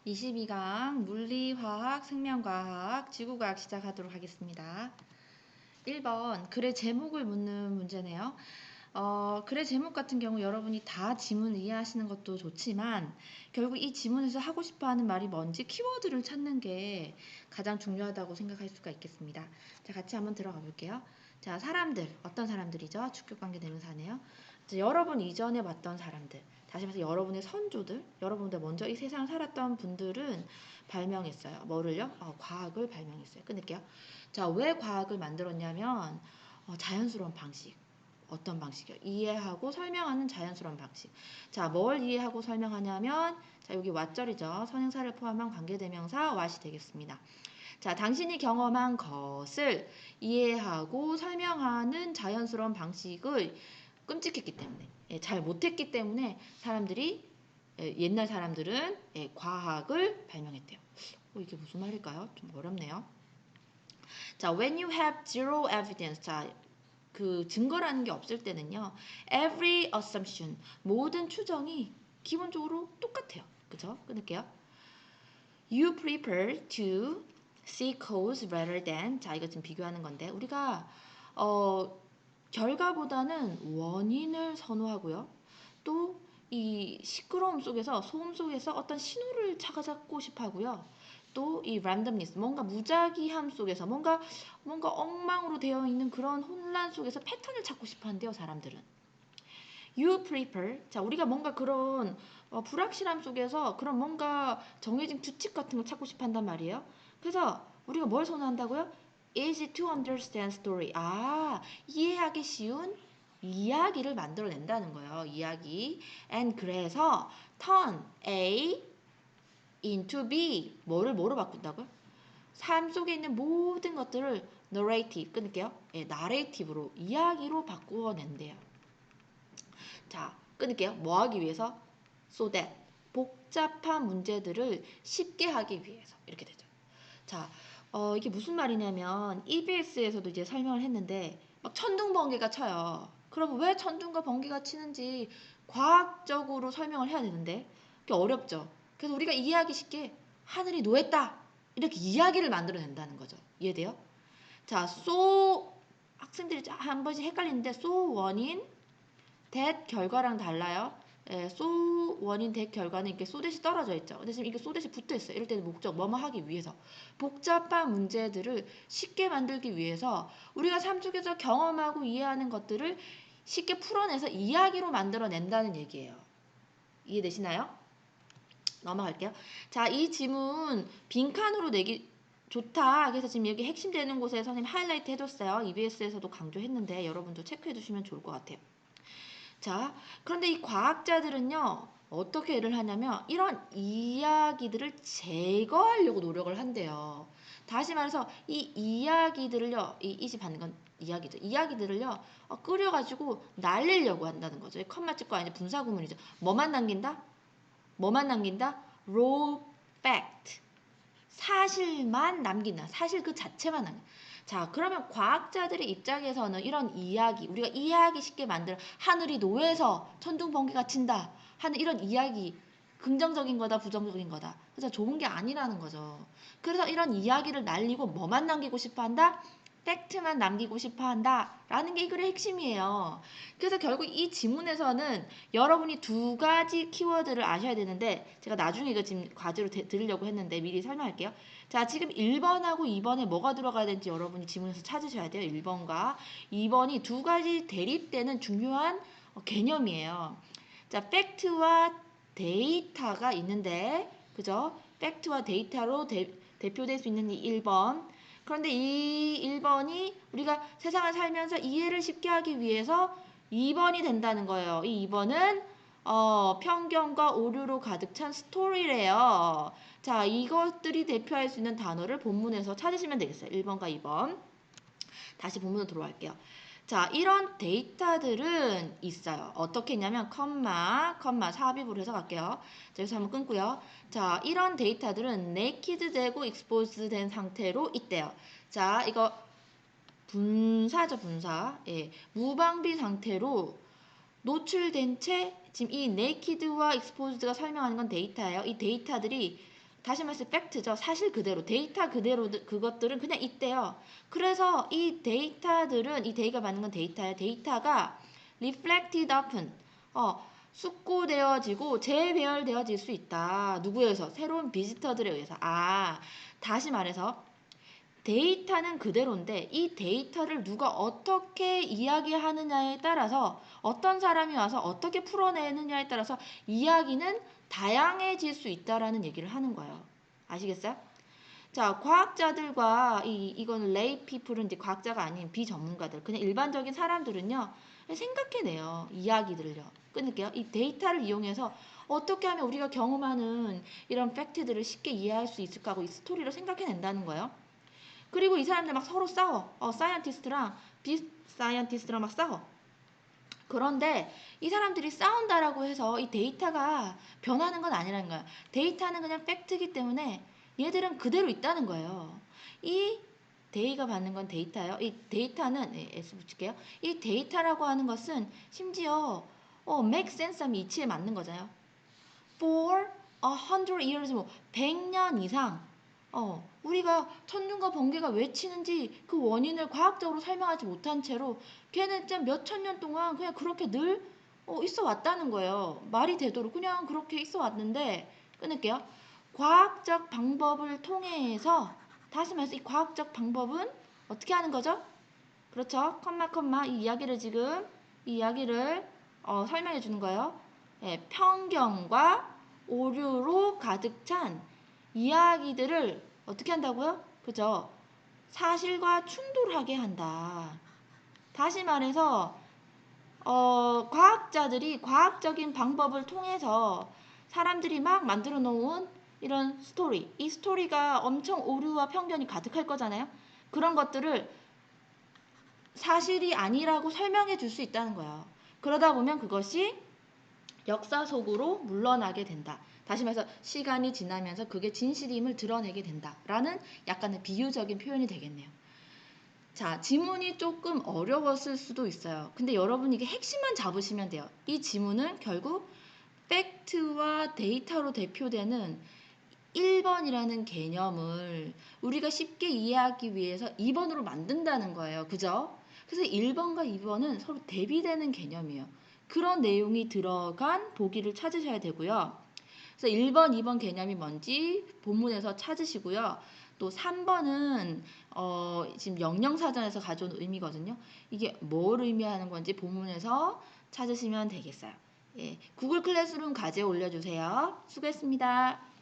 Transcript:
22강 물리화학, 생명과학, 지구과학 시작하도록 하겠습니다. 1번 글의 제목을 묻는 문제네요. 글의 제목 같은 경우 여러분이 다 지문 이해하시는 것도 좋지만 결국 이 지문에서 하고 싶어하는 말이 뭔지 키워드를 찾는 게 가장 중요하다고 생각할 수가 있겠습니다. 자, 같이 한번 들어가 볼게요. 자, 사람들, 어떤 사람들이죠? 주격관계 대명사네요. 자, 여러분 이전에 봤던 사람들, 다시 말해서 여러분의 선조들, 여러분들 먼저 이 세상을 살았던 분들은 발명했어요. 뭐를요? 과학을 발명했어요. 끊을게요. 자, 왜 과학을 만들었냐면 자연스러운 방식. 어떤 방식이요? 이해하고 설명하는 자연스러운 방식. 자, 뭘 이해하고 설명하냐면 자, 여기 왓절이죠. 선행사를 포함한 관계대명사 왓이 되겠습니다. 자, 당신이 경험한 것을 이해하고 설명하는 자연스러운 방식을 끔찍했기 때문에, 잘 못했기 때문에 사람들이, 옛날 사람들은 과학을 발명했대요. 이게 무슨 말일까요? 좀 어렵네요. 자, when you have zero evidence. 자, 그 증거라는 게 없을 때는요. Every assumption. 모든 추정이 기본적으로 똑같아요. 그죠? 끊을게요. You prefer to see cause rather than. 자, 이거 지금 비교하는 건데 우리가 결과보다는 원인을 선호하고요. 또 이 시끄러움 속에서 소음 속에서 어떤 신호를 찾고 싶어 하고요. 또 이 randomness, 뭔가 무작위함 속에서 뭔가 엉망으로 되어 있는 그런 혼란 속에서 패턴을 찾고 싶어 한대요, 사람들은. You prefer. 자, 우리가 뭔가 그런 불확실함 속에서 그런 뭔가 정해진 규칙 같은 걸 찾고 싶어 한단 말이에요. 그래서 우리가 뭘 선호한다고요? Easy to understand story. 아, 이해하기 쉬운 이야기를 만들어낸다는 거예요. 이야기. And 그래서 turn A into B. 뭐로 바꾼다고요? 삶 속에 있는 모든 것들을 narrative, 끊을게요. narrative로, 이야기로 바꾸어낸대요. 자, 끊을게요. 뭐 하기 위해서? So that. 복잡한 문제들을 쉽게 하기 위해서. 이렇게 되죠. 자, 이게 무슨 말이냐면 EBS에서도 이제 설명을 했는데 막 천둥번개가 쳐요. 그러면 왜 천둥과 번개가 치는지 과학적으로 설명을 해야 되는데 그게 어렵죠. 그래서 우리가 이해하기 쉽게 하늘이 노했다. 이렇게 이야기를 만들어낸다는 거죠. 이해돼요? 자, so 학생들이 한 번씩 헷갈리는데 so 원인 that 결과랑 달라요. so 원인 that 결과는 이렇게 so 대시 떨어져 있죠. 근데 지금 이게 so 대시 붙어 있어요. 이럴 때는 목적 뭐뭐 하기 위해서 복잡한 문제들을 쉽게 만들기 위해서 우리가 삶 속에서 경험하고 이해하는 것들을 쉽게 풀어내서 이야기로 만들어낸다는 얘기예요. 이해되시나요? 넘어갈게요. 자, 이 지문 빈칸으로 내기 좋다. 그래서 지금 여기 핵심 되는 곳에 선생님 하이라이트 해줬어요. EBS에서도 강조했는데 여러분도 체크해 두시면 좋을 것 같아요. 자, 그런데 이 과학자들은요, 어떻게 일을 하냐면, 이런 이야기들을 제거하려고 노력을 한대요. 다시 말해서, 이 이야기들을요, 이집 받는 건 이야기죠. 이야기들을요, 끓여가지고 날리려고 한다는 거죠. 컴마 찍고 아니 분사구문이죠. 뭐만 남긴다? 뭐만 남긴다? raw fact. 사실만 남긴다. 사실 그 자체만 남긴다. 자, 그러면 과학자들의 입장에서는 이런 이야기, 우리가 이해하기 쉽게 만들 하늘이 노해서 천둥번개가 친다 하는 이런 이야기, 긍정적인 거다, 부정적인 거다. 그래서 좋은 게 아니라는 거죠. 그래서 이런 이야기를 날리고 뭐만 남기고 싶어 한다? 팩트만 남기고 싶어 한다. 라는 게 이 글의 핵심이에요. 그래서 결국 이 지문에서는 여러분이 두 가지 키워드를 아셔야 되는데, 제가 나중에 이거 지금 과제로 드리려고 했는데 미리 설명할게요. 자, 지금 1번하고 2번에 뭐가 들어가야 되는지 여러분이 지문에서 찾으셔야 돼요. 1번과 2번이 두 가지 대립되는 중요한 개념이에요. 자, 팩트와 데이터가 있는데, 그죠? 팩트와 데이터로 대표될 수 있는 이 1번. 그런데 이 1번이 우리가 세상을 살면서 이해를 쉽게 하기 위해서 2번이 된다는 거예요. 이 2번은 편견과 오류로 가득 찬 스토리래요. 자, 이것들이 대표할 수 있는 단어를 본문에서 찾으시면 되겠어요. 1번과 2번. 다시 본문으로 들어갈게요. 자, 이런 데이터들은 있어요. 어떻게 했냐면 컴마 삽입으로 해서 갈게요. 자, 여기서 한번 끊고요. 자, 이런 데이터들은 naked 되고 exposed 된 상태로 있대요. 자, 이거 분사죠, 분사. 예, 무방비 상태로 노출된 채 지금 이 naked와 exposed가 설명하는 건 데이터예요. 이 데이터들이 다시 말해서 팩트죠. 사실 그대로, 데이터 그대로 그것들은 그냥 있대요. 그래서 이 데이터들은 이 데이가 받는 건 데이터예요. 데이터가 reflected upon 숙고되어지고 재배열되어질 수 있다. 누구에 의해서? 새로운 비지터들에 의해서. 다시 말해서 데이터는 그대로인데 이 데이터를 누가 어떻게 이야기하느냐에 따라서 어떤 사람이 와서 어떻게 풀어내느냐에 따라서 이야기는 다양해질 수 있다라는 얘기를 하는 거예요. 아시겠어요? 자, 과학자들과 이거는 레이 피플은 이제 과학자가 아닌 비전문가들, 그냥 일반적인 사람들은요, 생각해내요. 이야기들을요. 끊을게요. 이 데이터를 이용해서 어떻게 하면 우리가 경험하는 이런 팩트들을 쉽게 이해할 수 있을까 하고 이 스토리를 생각해낸다는 거예요. 그리고 이 사람들 막 서로 싸워. 사이언티스트랑 비사이언티스트랑 막 싸워. 그런데 이 사람들이 싸운다라고 해서 이 데이터가 변하는 건 아니라는 거야. 데이터는 그냥 팩트이기 때문에 얘들은 그대로 있다는 거예요. 이 데이가 받는 건 데이터예요. 이 데이터는 S 붙일게요. 이 데이터라고 하는 것은 심지어 make sense 하면 이치에 맞는 거잖아요. For 100 years, 100년 이상 우리가 천둥과 번개가 왜 치는지 그 원인을 과학적으로 설명하지 못한 채로 걔는 진짜 몇천 년 동안 그냥 그렇게 늘 있어 왔다는 거예요. 말이 되도록 그냥 그렇게 있어 왔는데 끊을게요. 과학적 방법을 통해서 다시 말해서 이 과학적 방법은 어떻게 하는 거죠? 그렇죠. 이 이야기를 설명해 주는 거예요. 편견과 오류로 가득 찬 이야기들을 어떻게 한다고요? 그죠? 사실과 충돌하게 한다. 다시 말해서 과학자들이 과학적인 방법을 통해서 사람들이 막 만들어 놓은 이런 스토리, 이 스토리가 엄청 오류와 편견이 가득할 거잖아요. 그런 것들을 사실이 아니라고 설명해 줄 수 있다는 거예요. 그러다 보면 그것이 역사 속으로 물러나게 된다. 다시 말해서 시간이 지나면서 그게 진실임을 드러내게 된다라는 약간의 비유적인 표현이 되겠네요. 자, 지문이 조금 어려웠을 수도 있어요. 근데 여러분 이게 핵심만 잡으시면 돼요. 이 지문은 결국 팩트와 데이터로 대표되는 1번이라는 개념을 우리가 쉽게 이해하기 위해서 2번으로 만든다는 거예요. 그죠? 그래서 1번과 2번은 서로 대비되는 개념이에요. 그런 내용이 들어간 보기를 찾으셔야 되고요. 그래서 1번, 2번 개념이 뭔지 본문에서 찾으시고요. 또 3번은 지금 영영사전에서 가져온 의미거든요. 이게 뭘 의미하는 건지 본문에서 찾으시면 되겠어요. 예, 구글 클래스룸 과제 올려주세요. 수고했습니다.